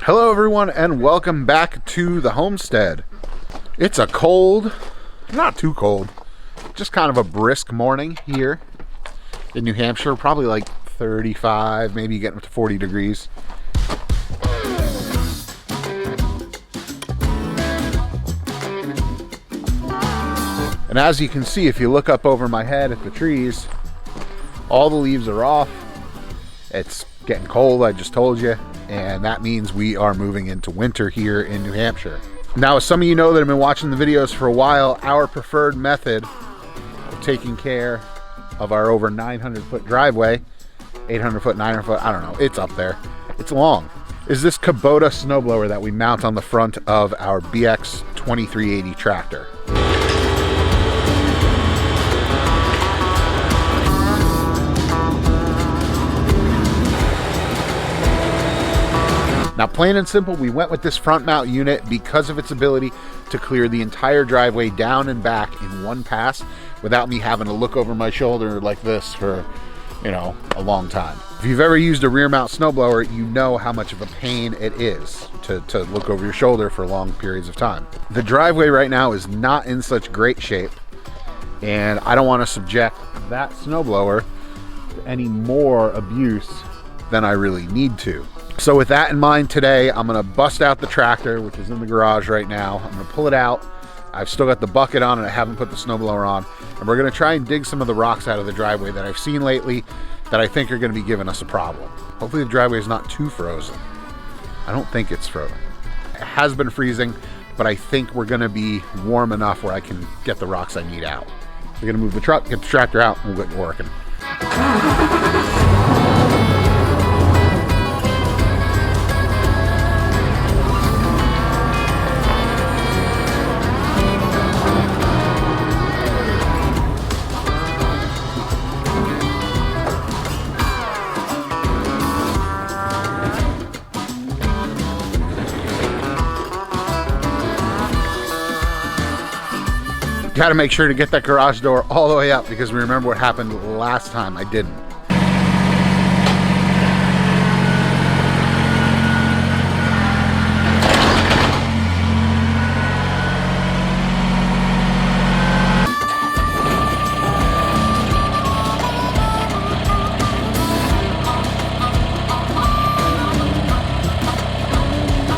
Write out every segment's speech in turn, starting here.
Hello everyone and welcome back to the homestead. It's a cold, not too cold, just kind of a brisk morning here in New Hampshire, probably like 35, maybe getting up to 40 degrees. And as you can see, if you look up over my head at the trees, all the leaves are off. It's getting cold, I just told you. And that means we are moving into winter here in New Hampshire. Now, as some of you know that have been watching the videos for a while, our preferred method of taking care of our over 900 foot driveway, 800 foot, 900 foot, I don't know, it's up there, it's long, is this Kubota snowblower that we mount on the front of our BX2380 tractor. Now, plain and simple, we went with this front mount unit because of its ability to clear the entire driveway down and back in one pass without me having to look over my shoulder like this for, a long time. If you've ever used a rear mount snowblower, you know how much of a pain it is to look over your shoulder for long periods of time. The driveway right now is not in such great shape, and I don't want to subject that snowblower to any more abuse than I really need to. So with that in mind, today I'm going to bust out the tractor, which is in the garage right now. I'm going to pull it out. I've still got the bucket on and I haven't put the snowblower on. And we're going to try and dig some of the rocks out of the driveway that I've seen lately that I think are going to be giving us a problem. Hopefully the driveway is not too frozen. I don't think it's frozen. It has been freezing, but I think we're going to be warm enough where I can get the rocks I need out. We're going to move the truck, get the tractor out, and we'll get working. Got to make sure to get that garage door all the way up because we remember what happened last time I didn't.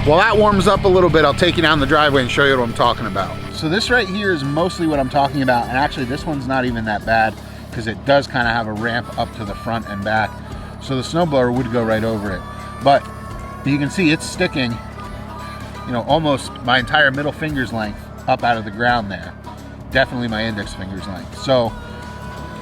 While that warms up a little bit, I'll take you down the driveway and show you what I'm talking about. So this right here is mostly what I'm talking about, and actually this one's not even that bad because it does kind of have a ramp up to the front and back, so the snowblower would go right over it. But you can see it's sticking, almost my entire middle finger's length up out of the ground there. Definitely my index finger's length. So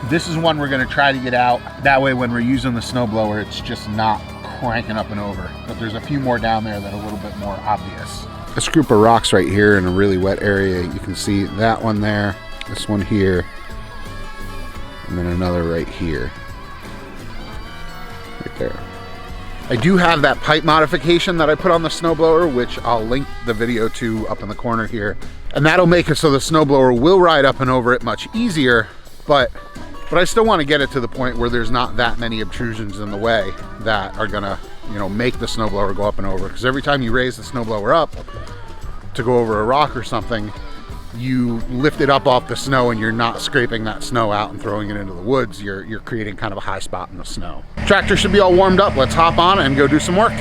this is one we're going to try to get out. That way when we're using the snowblower, it's just not cranking up and over. But there's a few more down there that are a little bit more obvious. This group of rocks right here in a really wet area, you can see that one there, this one here, and then another right here, right there. I do have that pipe modification that I put on the snowblower, which I'll link the video to up in the corner here, and that'll make it so the snowblower will ride up and over it much easier, but I still want to get it to the point where there's not that many obtrusions in the way that are gonna make the snowblower go up and over, because every time you raise the snowblower up to go over a rock or something, you lift it up off the snow and you're not scraping that snow out and throwing it into the woods. You're creating kind of a high spot in the snow. Tractor should be all warmed up. Let's hop on and go do some work.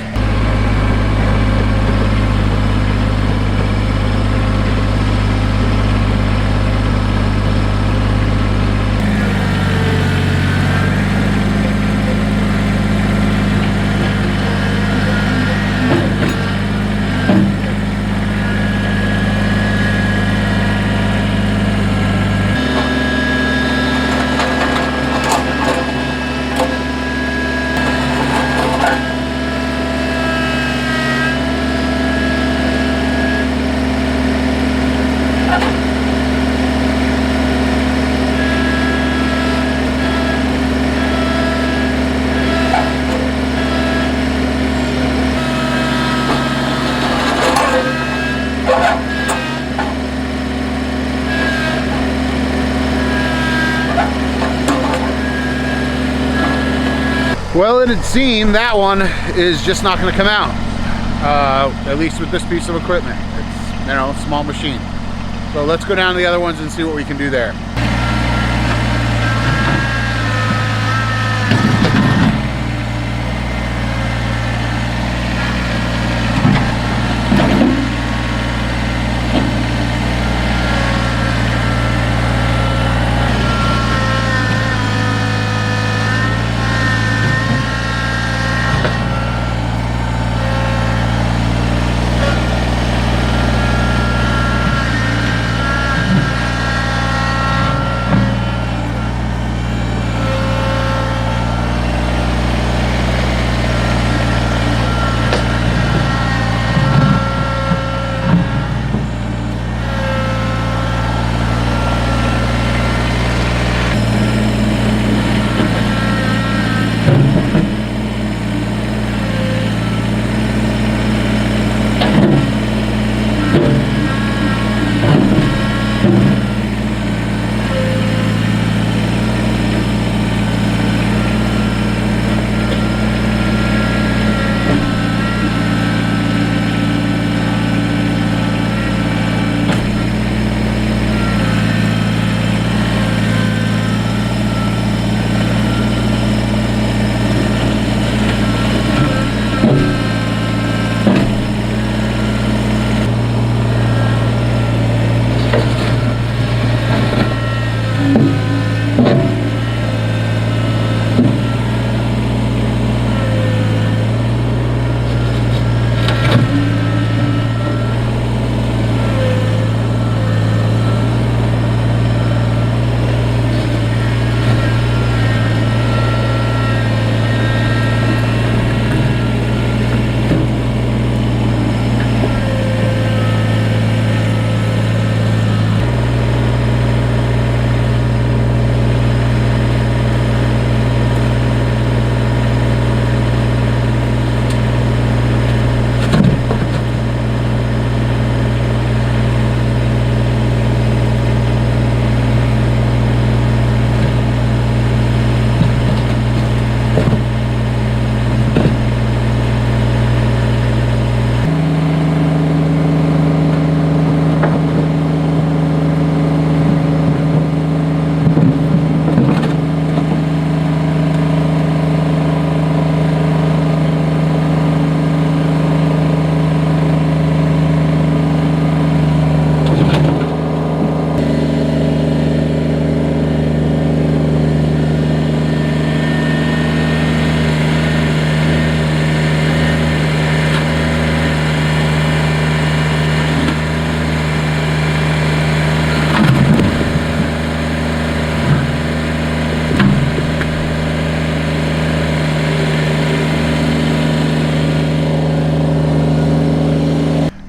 Well, it would seem that one is just not going to come out. At least with this piece of equipment. It's, you know, a small machine. So let's go down to the other ones and see what we can do there.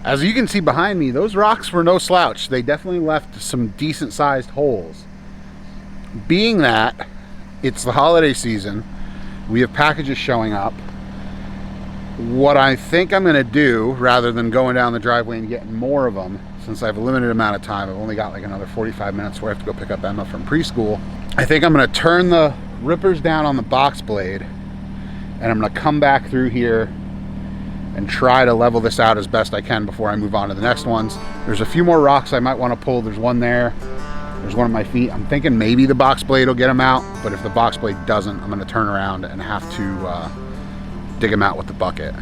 As you can see behind me, those rocks were no slouch. They definitely left some decent sized holes. Being that it's the holiday season, we have packages showing up. What I think I'm going to do, rather than going down the driveway and getting more of them, since I have a limited amount of time, I've only got like another 45 minutes where I have to go pick up Emma from preschool. I think I'm going to turn the rippers down on the box blade, and I'm going to come back through here and try to level this out as best I can before I move on to the next ones. There's a few more rocks I might want to pull. There's one there. There's one at my feet. I'm thinking maybe the box blade will get them out, but if the box blade doesn't, I'm going to turn around and have to dig them out with the bucket.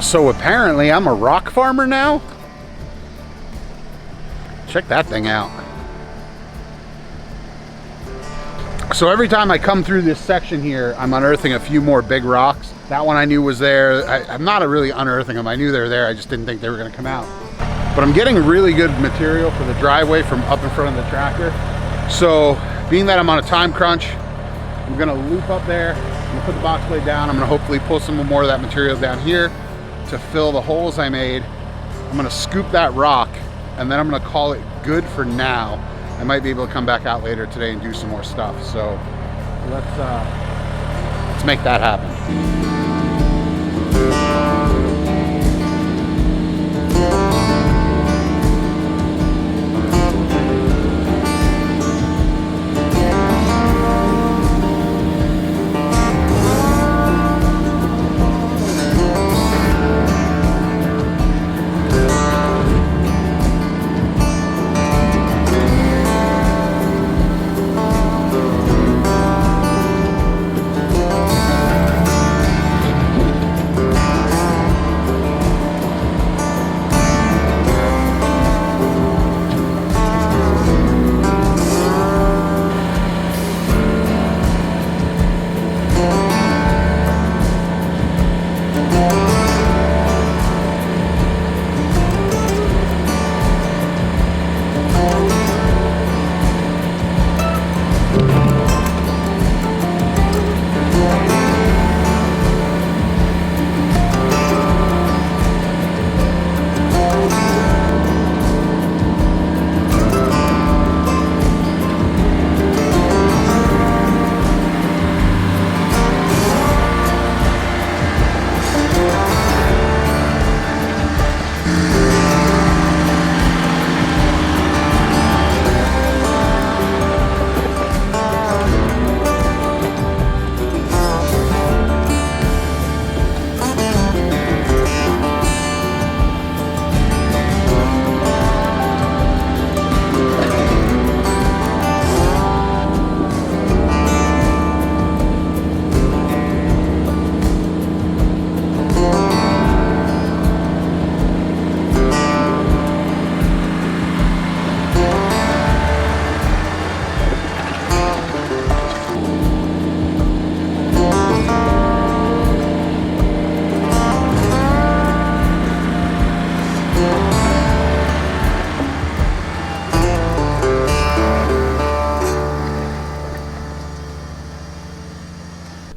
So apparently I'm a rock farmer now. Check that thing out. So every time I come through this section here, I'm unearthing a few more big rocks. That one I knew was there. I'm not really unearthing them. I knew they were there. I just didn't think they were going to come out. But I'm getting really good material for the driveway from up in front of the tractor. So being that I'm on a time crunch, I'm going to loop up there. I'm going to put the box blade down. I'm going to hopefully pull some more of that material down here to fill the holes I made. I'm going to scoop that rock, and then I'm going to call it good for now. I might be able to come back out later today and do some more stuff. So let's make that happen.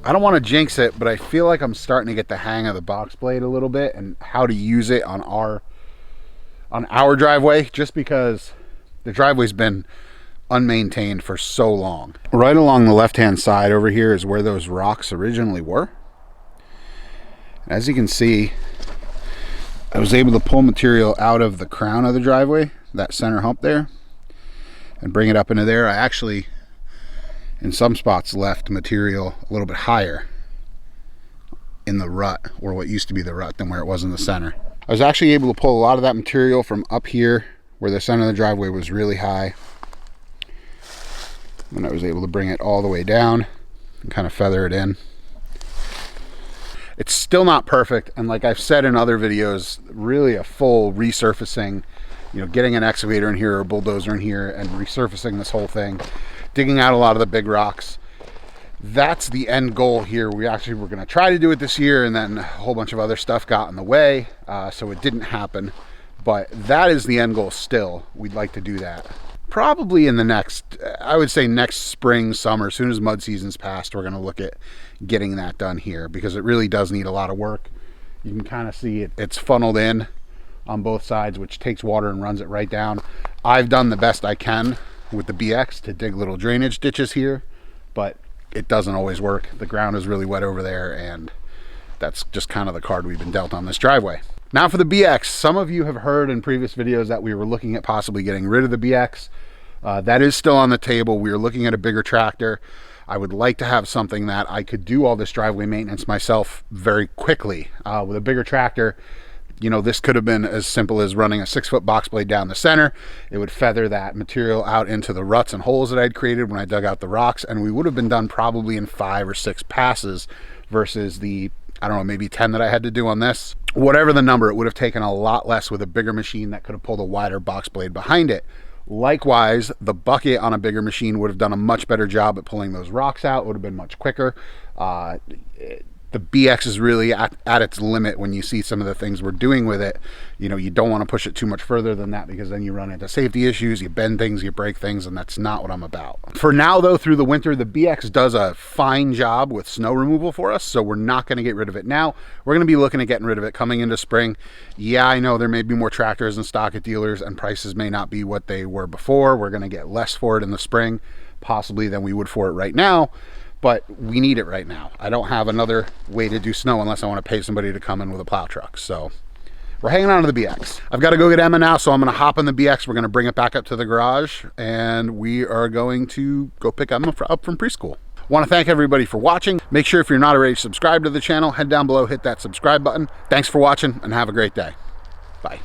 I don't want to jinx it, but I feel like I'm starting to get the hang of the box blade a little bit and how to use it on our driveway, just because the driveway's been unmaintained for so long. Right along the left-hand side over here is where those rocks originally were. As you can see, I was able to pull material out of the crown of the driveway, that center hump there, and bring it up into there. I actually, in some spots, left material a little bit higher in the rut, or what used to be the rut, than where it was in the center. I was actually able to pull a lot of that material from up here where the center of the driveway was really high, and I was able to bring it all the way down and kind of feather it in. It's still not perfect, and like I've said in other videos, really a full resurfacing, getting an excavator in here or a bulldozer in here and resurfacing this whole thing, digging out a lot of the big rocks. That's the end goal here. We actually were going to try to do it this year, and then a whole bunch of other stuff got in the way, so it didn't happen. But that is the end goal still. We'd like to do that. Probably in the next, I would say next spring, summer, as soon as mud season's passed, we're going to look at getting that done here, because it really does need a lot of work. You can kind of see it's funneled in on both sides, which takes water and runs it right down. I've done the best I can with the BX to dig little drainage ditches here, but it doesn't always work. The ground is really wet over there, and that's just kind of the card we've been dealt on this driveway. Now for the BX, some of you have heard in previous videos that we were looking at possibly getting rid of the BX. That is still on the table. We are looking at a bigger tractor. I would like to have something that I could do all this driveway maintenance myself very quickly. With a bigger tractor, this could have been as simple as running a 6-foot box blade down the center. It would feather that material out into the ruts and holes that I'd created when I dug out the rocks, and we would have been done probably in 5 or 6 passes versus the I don't know, maybe 10 that I had to do on this. Whatever the number, it would have taken a lot less with a bigger machine that could have pulled a wider box blade behind it. Likewise, the bucket on a bigger machine would have done a much better job at pulling those rocks out. It would have been much quicker. The BX is really at its limit when you see some of the things we're doing with it. You know, you don't want to push it too much further than that, because then you run into safety issues, you bend things, you break things, and that's not what I'm about. For now though, through the winter, the BX does a fine job with snow removal for us, so we're not going to get rid of it now. We're going to be looking at getting rid of it coming into spring. Yeah, I know there may be more tractors in stock at dealers and prices may not be what they were before. We're going to get less for it in the spring, possibly than we would for it right now. But we need it right now. I don't have another way to do snow unless I want to pay somebody to come in with a plow truck. So we're hanging on to the BX. I've got to go get Emma now, so I'm going to hop in the BX. We're going to bring it back up to the garage, and we are going to go pick Emma up from preschool. Want to thank everybody for watching. Make sure if you're not already subscribed to the channel, head down below, hit that subscribe button. Thanks for watching, and have a great day. Bye.